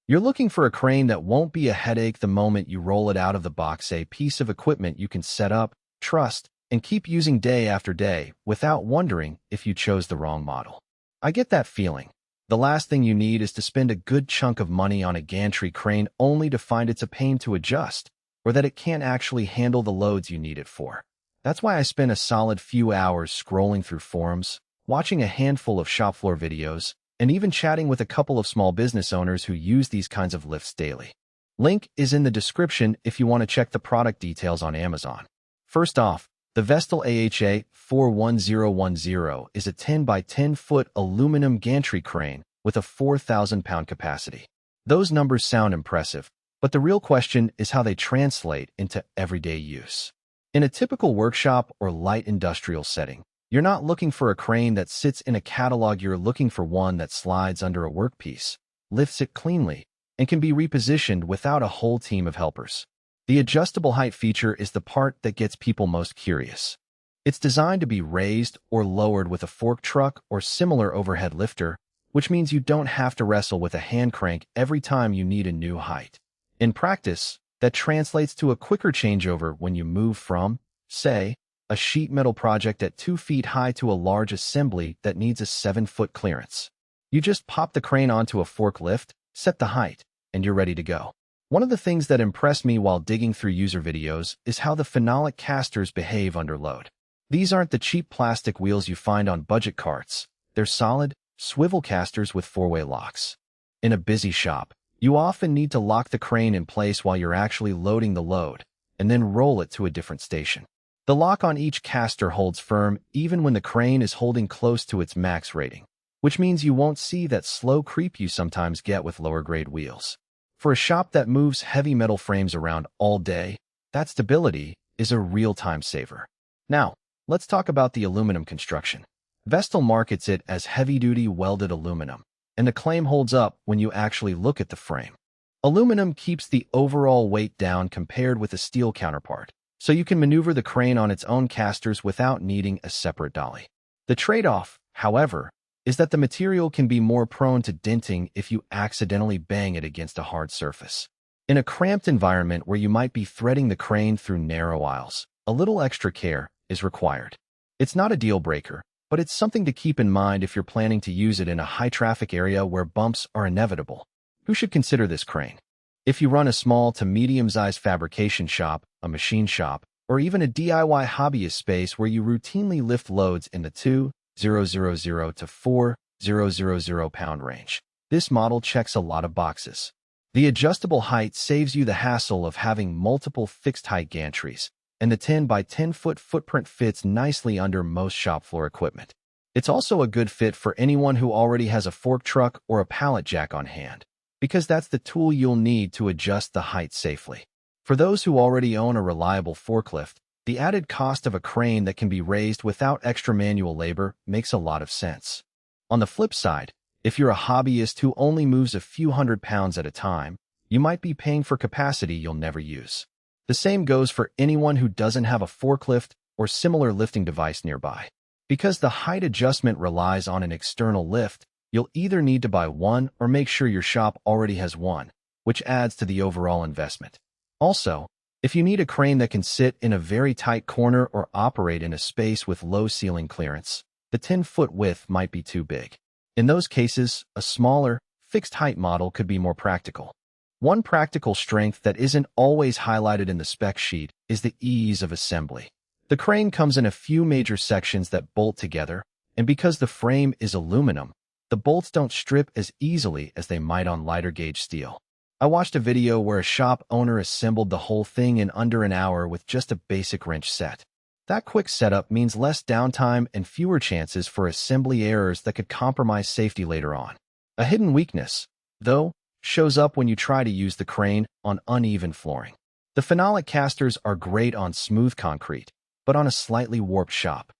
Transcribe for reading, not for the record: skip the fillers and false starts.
You're looking for a crane that won't be a headache the moment you roll it out of the box, a piece of equipment you can set up, trust, and keep using day after day without wondering if you chose the wrong model. I get that feeling. The last thing you need is to spend a good chunk of money on a gantry crane only to find it's a pain to adjust, or that it can't actually handle the loads you need it for. That's why I spend a solid few hours scrolling through forums, watching a handful of shop floor videos, and even chatting with a couple of small business owners who use these kinds of lifts daily. Link is in the description if you want to check the product details on Amazon. First off, the Vestil AHA 41010 is a 10 by 10 foot aluminum gantry crane with a 4,000-pound capacity. Those numbers sound impressive, but the real question is how they translate into everyday use. In a typical workshop or light industrial setting, you're not looking for a crane that sits in a catalog. You're looking for one that slides under a workpiece, lifts it cleanly, and can be repositioned without a whole team of helpers. The adjustable height feature is the part that gets people most curious. It's designed to be raised or lowered with a fork truck or similar overhead lifter, which means you don't have to wrestle with a hand crank every time you need a new height. In practice, that translates to a quicker changeover when you move from, say, a sheet metal project at 2 feet high to a large assembly that needs a 7-foot clearance. You just pop the crane onto a forklift, set the height, and you're ready to go. One of the things that impressed me while digging through user videos is how the Phenolic casters behave under load. These aren't the cheap plastic wheels you find on budget carts. They're solid, swivel casters with 4-way locks. In a busy shop, you often need to lock the crane in place while you're actually loading the load, and then roll it to a different station. The lock on each caster holds firm even when the crane is holding close to its max rating, which means you won't see that slow creep you sometimes get with lower-grade wheels. For a shop that moves heavy metal frames around all day, that stability is a real time saver. Now, let's talk about the aluminum construction. Vestil markets it as heavy-duty welded aluminum, and the claim holds up when you actually look at the frame. Aluminum keeps the overall weight down compared with a steel counterpart, so you can maneuver the crane on its own casters without needing a separate dolly. The trade-off, however, is that the material can be more prone to denting if you accidentally bang it against a hard surface. In a cramped environment where you might be threading the crane through narrow aisles, a little extra care is required. It's not a deal breaker, but it's something to keep in mind if you're planning to use it in a high-traffic area where bumps are inevitable. Who should consider this crane? If you run a small to medium-sized fabrication shop, a machine shop, or even a DIY hobbyist space where you routinely lift loads in the 2,000 to 4,000 pound range, this model checks a lot of boxes. The adjustable height saves you the hassle of having multiple fixed-height gantries, and the 10 by 10 foot footprint fits nicely under most shop floor equipment. It's also a good fit for anyone who already has a fork truck or a pallet jack on hand, because that's the tool you'll need to adjust the height safely. For those who already own a reliable forklift, the added cost of a crane that can be raised without extra manual labor makes a lot of sense. On the flip side, if you're a hobbyist who only moves a few hundred pounds at a time, you might be paying for capacity you'll never use. The same goes for anyone who doesn't have a forklift or similar lifting device nearby. Because the height adjustment relies on an external lift, you'll either need to buy one or make sure your shop already has one, which adds to the overall investment. Also, if you need a crane that can sit in a very tight corner or operate in a space with low ceiling clearance, the 10-foot width might be too big. In those cases, a smaller, fixed-height model could be more practical. One practical strength that isn't always highlighted in the spec sheet is the ease of assembly. The crane comes in a few major sections that bolt together, and because the frame is aluminum, the bolts don't strip as easily as they might on lighter gauge steel. I watched a video where a shop owner assembled the whole thing in under an hour with just a basic wrench set. That quick setup means less downtime and fewer chances for assembly errors that could compromise safety later on. A hidden weakness, though, shows up when you try to use the crane on uneven flooring. The Phenolic casters are great on smooth concrete, but on a slightly warped shop,